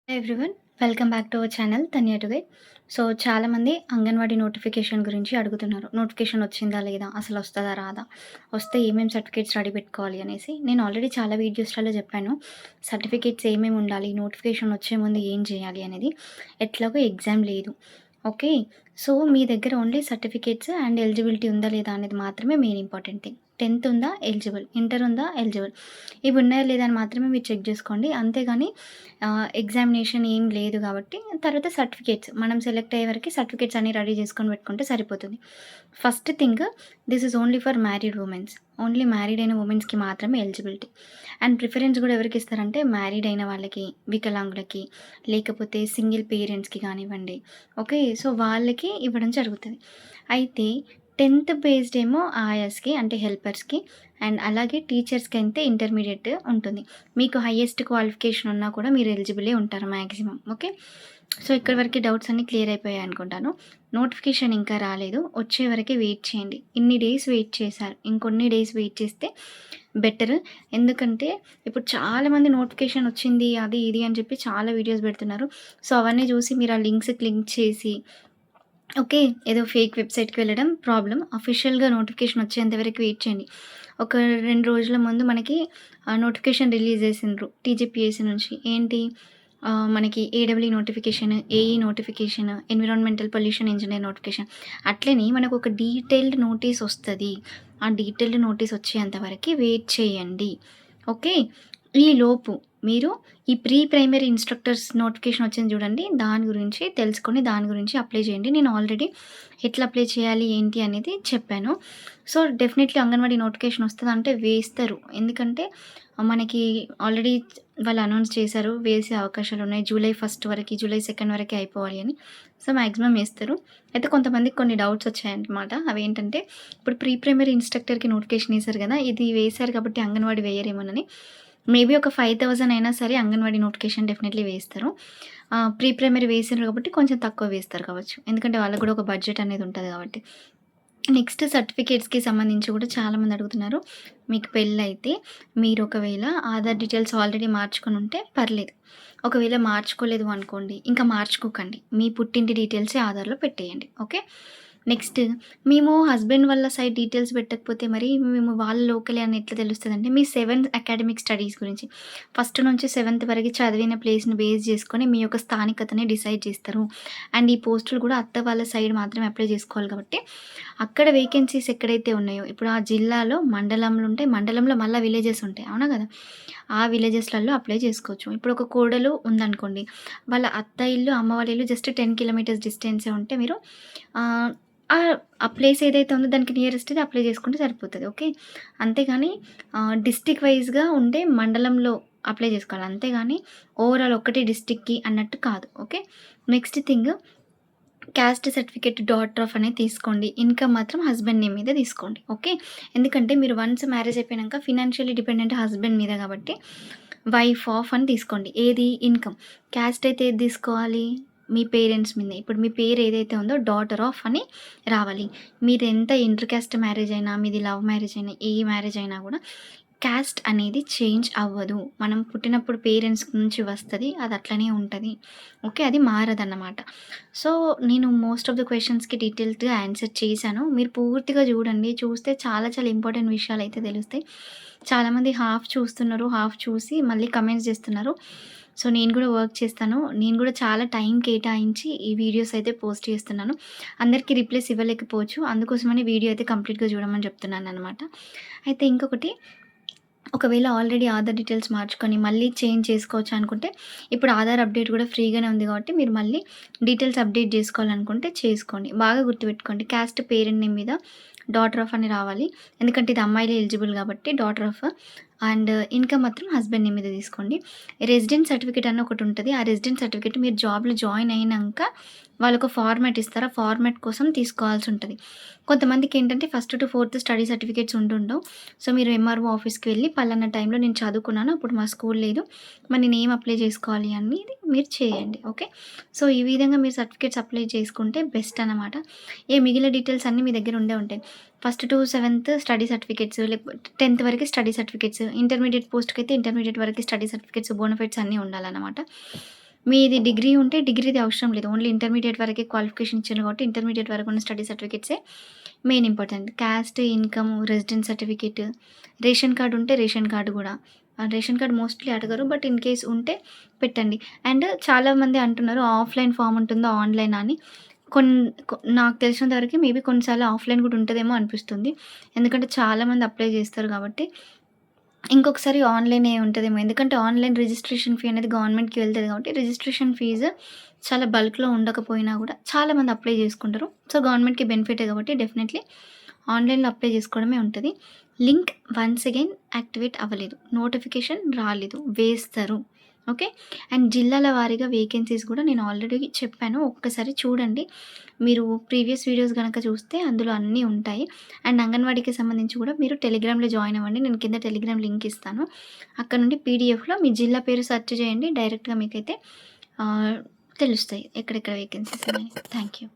Hi everyone, welcome back to our channel Tanya to guide. So చాలామంది anganwadi notification గురించి అడుగుతున్నారు. Notification వచ్చిందా లేదా, అసలు వస్తుందా రాదా, వస్తే ఏమేమి సర్టిఫికేట్స్ రెడీ పెట్టుకోవాలి అనేసి. నేను ఆల్రెడీ చాలా వీడియోస్లలో చెప్పాను సర్టిఫికేట్స్ ఏమేమి ఉండాలి, నోటిఫికేషన్ వచ్చే ముందు ఏం చేయాలి అనేది. ఎట్లాగో ఎగ్జామ్ లేదు, ఓకే. సో మీ దగ్గర ఓన్లీ సర్టిఫికేట్స్ అండ్ ఎలిజిబిలిటీ ఉందా లేదా అనేది మాత్రమే మెయిన్ ఇంపార్టెంట్ థింగ్. 10th ఉందా ఎలిజిబుల్, ఇంటర్ ఉందా ఎలిజిబుల్, ఇవి ఉన్నాయా లేదా అని మాత్రమే మీరు చెక్ చేసుకోండి. అంతేగాని ఎగ్జామినేషన్ ఏం లేదు కాబట్టి తర్వాత సర్టిఫికేట్స్ మనం సెలెక్ట్ అయ్యే వరకు సర్టిఫికేట్స్ అన్నీ రెడీ చేసుకొని పెట్టుకుంటే సరిపోతుంది. First thing, this is only for married womens. Only married అయిన ఉమెన్స్కి మాత్రమే ఎలిజిబిలిటీ. అండ్ ప్రిఫరెన్స్ కూడా ఎవరికి ఇస్తారంటే మ్యారీడ్ అయిన వాళ్ళకి, వికలాంగులకి, లేకపోతే సింగిల్ పేరెంట్స్కి కానివ్వండి, ఓకే. సో వాళ్ళకి ఇవ్వడం జరుగుతుంది. అయితే 10th బేస్డ్ ఏమో ఆయాస్కి అంటే హెల్పర్స్కి, అండ్ అలాగే టీచర్స్కి అయితే ఇంటర్మీడియట్ ఉంటుంది. మీకు హైయెస్ట్ క్వాలిఫికేషన్ ఉన్నా కూడా మీరు ఎలిజిబులే ఉంటారు మ్యాక్సిమం, ఓకే. సో ఇక్కడి వరకు డౌట్స్ అన్నీ క్లియర్ అయిపోయాయి అనుకుంటాను. నోటిఫికేషన్ ఇంకా రాలేదు, వచ్చే వరకు వెయిట్ చేయండి. ఇన్ని డేస్ వెయిట్ చేశారు, ఇంకొన్ని డేస్ వెయిట్ చేస్తే బెటర్. ఎందుకంటే ఇప్పుడు చాలామంది నోటిఫికేషన్ వచ్చింది అది ఇది అని చెప్పి చాలా వీడియోస్ పెడుతున్నారు. సో అవన్నీ చూసి మీరు ఆ లింక్స్ క్లిక్ చేసి, ఓకే, ఏదో ఫేక్ వెబ్‌సైట్‌కి వెళ్ళడం ప్రాబ్లమ్. అఫీషియల్‌గా నోటిఫికేషన్ వచ్చేంత వరకు వెయిట్ చేయండి. ఒక 2 రోజుల ముందు మనకి నోటిఫికేషన్ రిలీజ్ చేసిండ్రు టీజీపీఎస్సీ నుంచి. ఏంటి, మనకి AW notification, AE notification, environmental pollution engineer notification. అట్లనే మనకు ఒక డీటెయిల్డ్ నోటీస్ వస్తది. ఆ డీటెయిల్డ్ నోటీస్ వచ్చేంత వరకి వెయిట్ చేయండి, ఓకే. ఈలోపు మీరు ఈ ప్రీ ప్రైమరీ ఇన్‌స్ట్రక్టర్స్ నోటిఫికేషన్ వచ్చింది చూడండి, దాని గురించి తెలుసుకొని దాని గురించి అప్లై చేయండి. నేను ఆల్రెడీ ఎట్లా అప్లై చేయాలి ఏంటి అనేది చెప్పాను. సో డెఫినెట్‌లీ అంగన్వాడీ నోటిఫికేషన్ వస్తదంటే వేస్తారు. ఎందుకంటే మనకి ఆల్రెడీ వాళ్ళు అనౌన్స్ చేశారు, వేసే అవకాశాలున్నాయి. జూలై 1 వరకి, జూలై 2 వరకే అయిపోవాలి అని. సో మాక్సిమం వేస్తారు. అయితే కొంతమందికి కొన్ని డౌట్స్ వచ్చాయన్నమాట. అవేంటంటే, ఇప్పుడు ప్రీ ప్రైమరీ ఇన్‌స్ట్రక్టర్‌కి నోటిఫికేషన్ ఏశారు కదా, ఇది వేశారు కాబట్టి అంగన్వాడీ వేయరేమోనని. మేబీ ఒక 5,000 అయినా సరే అంగన్వాడీ నోటిఫికేషన్ డెఫినెట్‌లీ వేస్తారు. ప్రీ ప్రైమరీ వేసిండ్రు కాబట్టి కొంచెం తక్కువ వేస్తారు కావచ్చు. ఎందుకంటే వాళ్ళకి కూడా ఒక బడ్జెట్ అనేది ఉంటది కాబట్టి. నెక్స్ట్ సర్టిఫికేట్స్‌కి సంబంధించి కూడా చాలామంది అడుగుతున్నారు. మీకు పెళ్ళైతే మీరు ఒకవేళ ఆధార్ డీటెయిల్స్ ఆల్రెడీ మార్చుకొనుంటే పర్లేదు. ఒకవేళ మార్చుకోలేదు అనుకోండి, ఇంకా మార్చుకోకండి. మీ పుట్టింటి డీటెయిల్సే ఆధార్‌లో పెట్టేయండి, ఓకే. నెక్స్ట్, మేము హస్బెండ్ వాళ్ళ సైడ్ డీటెయిల్స్ పెట్టకపోతే మరి మేము వాళ్ళ లోకలే అని ఎట్లా తెలుస్తదంటే, మీ 7 అకాడమిక్ స్టడీస్ గురించి, ఫస్ట్ నుంచి 7th వరకు చదివిన ప్లేస్‌ని బేస్ చేసుకొని మీ యొక్క స్థానికతని డిసైడ్ చేస్తారు. అండ్ ఈ పోస్టులు కూడా అత్త వాళ్ళ సైడ్ మాత్రమే అప్లై చేసుకోవాలి కాబట్టి, అక్కడ వేకెన్సీస్ ఎక్కడైతే ఉన్నాయో, ఇప్పుడు ఆ జిల్లాలో మండలంలో ఉంటాయి, మండలంలో మళ్ళా విలేజెస్ ఉంటాయి, అవునా కదా. ఆ విలేజెస్‌లలో అప్లై చేసుకోవచ్చు. ఇప్పుడు ఒక కోడలు ఉందనుకోండి, వాళ్ళ అత్త ఇల్లు, అమ్మ వాళ్ళ ఇల్లు జస్ట్ 10 కిలోమీటర్స్ డిస్టెన్సే ఉంటే మీరు ఆహ్, ఆ ప్లేస్ ఏదైతే ఉందో దానికి నియరెస్ట్‌ది అప్లై చేసుకుంటే సరిపోతది, ఓకే. అంతేగాని డిస్ట్రిక్ట్ వైస్‌గా ఉండే మండలంలో అప్లై చేసుకోవాలి. అంతేగాని ఓవరాల్ ఒకటే డిస్ట్రిక్ట్‌కి అన్నట్టు కాదు, okay. Next thing, caste certificate daughter of అనేది తీసుకోండి. ఇన్‌కమ్ మాత్రం హస్బెండ్ నేమ్ మీద తీసుకోండి, ఓకే. ఎందుకంటే మీరు వన్స్ మ్యారేజ్ అయిపోయినాక ఫినాన్షియల్లీ డిపెండెంట్ హస్బెండ్ మీద కాబట్టి వైఫ్ ఆఫ్ అని తీసుకోండి. ఏది, ఇన్‌కమ్. క్యాస్ట్ అయితే ఏది తీసుకోవాలి, మీ పేరెంట్స్ మీదనే. ఇప్పుడు మీ పేరు ఏదైతే ఉందో డాటర్ ఆఫ్ అని రావాలి. మీరెంత ఇంటర్ కాస్ట్ మ్యారేజ్ అయినా, మీది లవ్ మ్యారేజ్ అయినా, ఏ మ్యారేజ్ అయినా కూడా క్యాస్ట్ అనేది చేంజ్ అవ్వదు. మనం పుట్టినప్పుడు పేరెంట్స్ నుంచి వస్తది, అది అట్లనే ఉంటది, ఓకే. అది మారదన్నమాట. సో నేను మోస్ట్ ఆఫ్ ద క్వెషన్స్‌కి డీటెయిల్డ్‌గా ఆన్సర్ చేశాను. మీరు పూర్తిగా చూడండి. చూస్తే చాలా చాలా ఇంపార్టెంట్ విషయాలైతే తెలుస్తాయి. చాలామంది హాఫ్ చూస్తున్నారు, హాఫ్ చూసి మళ్ళీ కమెంట్స్ చేస్తున్నారు. సో నేను కూడా వర్క్ చేస్తాను. నేను కూడా చాలా టైం కేటాయించి ఈ వీడియోస్ అయితే పోస్ట్ చేస్తున్నాను. అందరికీ రిప్లైస్ ఇవ్వలేకపోవచ్చు. అందుకోసమని వీడియో అయితే కంప్లీట్‌గా చూడమని చెప్తున్నాననమాట. అయితే ఇంకొకటి, ఒకవేళ ఆల్రెడీ ఆధార్ డీటెయిల్స్ మార్చుకొని మళ్ళీ చేంజ్ చేసుకోవచ్చు అనుకుంటే, ఇప్పుడు ఆధార్ అప్డేట్ కూడా ఫ్రీగానే ఉంది కాబట్టి మీరు మళ్ళీ డీటెయిల్స్ అప్డేట్ చేసుకోవాలనుకుంటే చేసుకోండి. బాగా గుర్తుపెట్టుకోండి, క్యాస్ట్ పేరెంట్ నేమ్ మీద డాటర్ ఆఫ్ అని రావాలి. ఎందుకంటే ఇది అమ్మాయిలే ఎలిజిబుల్ కాబట్టి డాటర్ ఆఫ్. అండ్ ఇన్‌కమ్ మాత్రం హస్బెండ్ నేమ్ మీద తీసుకోండి. రెసిడెన్స్ సర్టిఫికేట్ అని ఒకటి ఉంటది. ఆ రెసిడెన్స్ సర్టిఫికేట్ మీరు జాబ్‌లో జాయిన్ అయినంక వాళ్ళొక ఫార్మాట్ ఇస్తారు. ఆ ఫార్మాట్ కోసం తీసుకోవాల్సి ఉంటది. కొంతమందికేంటంటే first to fourth study certificates ఉంటుండవు. సో మీరు ఎంఆర్ఓ ఆఫీస్‌కి వెళ్ళి పలానా టైంలో నేను చదువుకున్నాను, అప్పుడు మా స్కూల్ లేదు, మరి నేను ఏం అప్లై చేసుకోవాలి అనేది మీరు చేయండి, ఓకే. సో ఈ విధంగా మీరు సర్టిఫికేట్స్ అప్లై చేసుకుంటే బెస్ట్ అనమాట. మిగిలిన డీటెయిల్స్ అన్నీ మీ దగ్గర ఉండే ఉంటాయి. First to 7th study certificates, లేకపోతే 10th వరకు స్టడీ సర్టిఫికేట్స్, ఇంటర్మీడియేట్ పోస్ట్‌కైతే ఇంటర్మీడియేట్ వరకు స్టడీ సర్టిఫికేట్స్, బోనఫైడ్స్ అన్నీ ఉండాలనమాట. మీది డిగ్రీ ఉంటే డిగ్రీది అవసరం లేదు. ఓన్లీ ఇంటర్మీడియేట్ వరకే క్వాలిఫికేషన్ ఇచ్చారు కాబట్టి ఇంటర్మీడియేట్ వరకు ఉన్న స్టడీ సర్టిఫికేట్సే main important. Caste, income, residence certificate, ration card ఉంటే రేషన్ కార్డ్ గూడా. రేషన్ కార్డ్ మోస్ట్‌లీ అడగరు. బట్ ఇన్ కేస్ ఉంటే పెట్టండి. అండ్ చాలామంది అంటున్నారు ఆఫ్‌లైన్ ఫార్మ్ ఉంటుందా? ఆన్‌లైనా అని. కొన్ నాకు తెలిసినంత వరకి మేబీ కొన్నిసార్లు ఆఫ్‌లైన్ గూడా ఉంటదేమో అనిపిస్తుంది. ఎందుకంటే చాలామంది అప్లై చేస్తారు కాబట్టి. ఇంకొకసారి ఆన్‌లైనే ఉంటదేమో. ఎందుకంటే ఆన్‌లైన్ రిజిస్ట్రేషన్ ఫీ అనేది గవర్నమెంట్‌కి వెళ్తది కాబట్టి రిజిస్ట్రేషన్ ఫీజు చాలా బల్క్‌లో ఉండకపోయినా గూడా చాలామంది అప్లై చేసుకుంటారు. సో, గవర్నమెంట్‌కి బెనిఫిటే కాబట్టి డెఫినెట్‌లీ ఆన్‌లైన్‌లో అప్లై చేసుకోవడమే ఉంటది. లింక్ వన్స్ అగైన్ యాక్టివేట్ అవ్వలేదు. నోటిఫికేషన్ రాలేదు. వేస్తారు. ఓకే. అండ్ జిల్లాల వారీగా వేకెన్సీస్ గూడా నేను ఆల్రెడీ చెప్పాను. ఒక్కసారి చూడండి. మీరు ప్రీవియస్ వీడియోస్ గనక చూస్తే అందులో అన్నీ ఉంటాయి. అండ్ అంగన్‌వాడీకి సంబంధించి కూడా మీరు టెలిగ్రామ్‌లో జాయిన్ అవ్వండి. నేను కింద టెలిగ్రామ్ లింక్ ఇస్తాను. అక్కడ నుండి పీడిఎఫ్‌లో మీ జిల్లా పేరు సెర్చ్ చేయండి. డైరెక్ట్‌గా మీకైతే ఆహ్, తెలుస్తాయి ఎక్కడెక్కడ వేకెన్సీస్ ఉన్నాయో. Thank you.